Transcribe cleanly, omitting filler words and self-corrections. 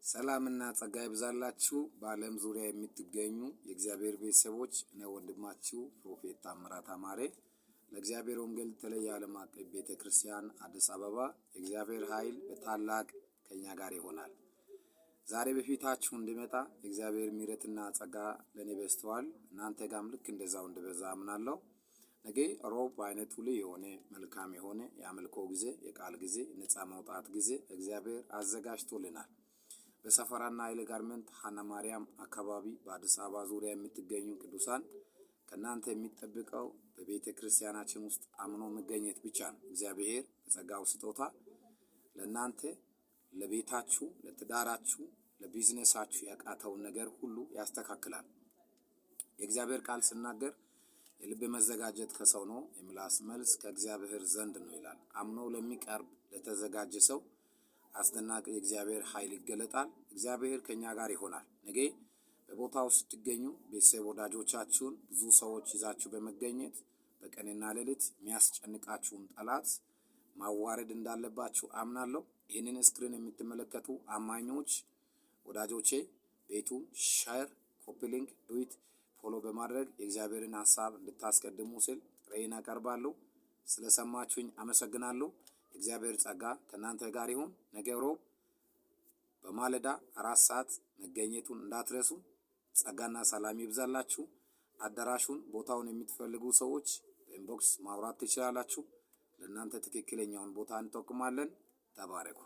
ሰላምና ጸጋ ይብዛላችሁ በዓለም ዙሪያ የምትገኙ የእግዚአብሔር ቤተሰቦች እኔ ወንድማችሁ ፕሮፌት ታምራት አማሬ ለእግዚአብሔር ወንጌል ተለየ ዓለም አቀፍ ቤተክርስቲያን አዲስ አበባ የእግዚአብሔር ኃይል በታላቅ ከኛ ጋር ይሆናል። ዛሬ በፊታችሁ እንድመጣ የእግዚአብሔር ምሕረትና ጸጋ ለኔ በስተዋል እናንተ ጋርም ልክ እንደዛው እንደበዛ አምናለሁ። ነገ ሮብ አይነቱ ላይ የሆነ መልካም የሆነ የአምልኮ ጊዜ የቃል ጊዜ ነፃ መውጣት ጊዜ እግዚአብሔር አዘጋጅቶልናል። በሰፈራና ኃይለ ጋርመንት ሐና ማርያም አካባቢ በአዲስ አበባ ዙሪያ የምትገኙ ቅዱሳን ከናንተ የሚጠብቀው በቤተ ክርስቲያናችን ውስጥ አምኖ መገኘት ብቻ ነው። እግዚአብሔር በጸጋው ስጦታ ለናንተ ለቤታችሁ ለትዳራችሁ ለቢዝነሳችሁ ያቃተውን ነገር ሁሉ ያስተካክላል። የእግዚአብሔር ቃል ሲናገር የልብ መዘጋጀት ከሰው ነው የምላስ መልስ ከእግዚአብሔር ዘንድ ነው ይላል። አምኖ ለሚቀርብ ለተዘጋጀ ሰው አስደናቂ የእግዚአብሔር ኃይል ይገለጣል። እግዚአብሔር ከኛ ጋር ይሆናል። ነገ በቦታው ስትገኙ ቤተሰብ ወዳጆቻችሁን ብዙ ሰዎች ይዛችሁ በመገኘት በቀንና ሌሊት የሚያስጨንቃችሁን ጠላት ማዋረድ እንዳለባችሁ አምናለሁ። ይህንን ስክሪን የምትመለከቱ አማኞች ወዳጆቼ ቤቱን ሼር ኮፒ ሊንክ ዱት ፎሎ በማድረግ የእግዚአብሔርን ሐሳብ እንድታስቀድሙ ስል ጥሬን አቀርባለሁ። ስለሰማችሁኝ አመሰግናለሁ። እግዚአብሔር ጸጋ ከናንተ ጋር ይሁን። ነገ ሮብ በማለዳ 4 ሰዓት መገኘቱን እንዳትረሱ። ጸጋና ሰላም ይብዛላችሁ። አዳራሹን ቦታውን የምትፈልጉ ሰዎች በኢንቦክስ ማውራት ትችላላችሁ። ለእናንተ ትክክለኛውን ቦታ እንጠቁማለን። ተባረኩ።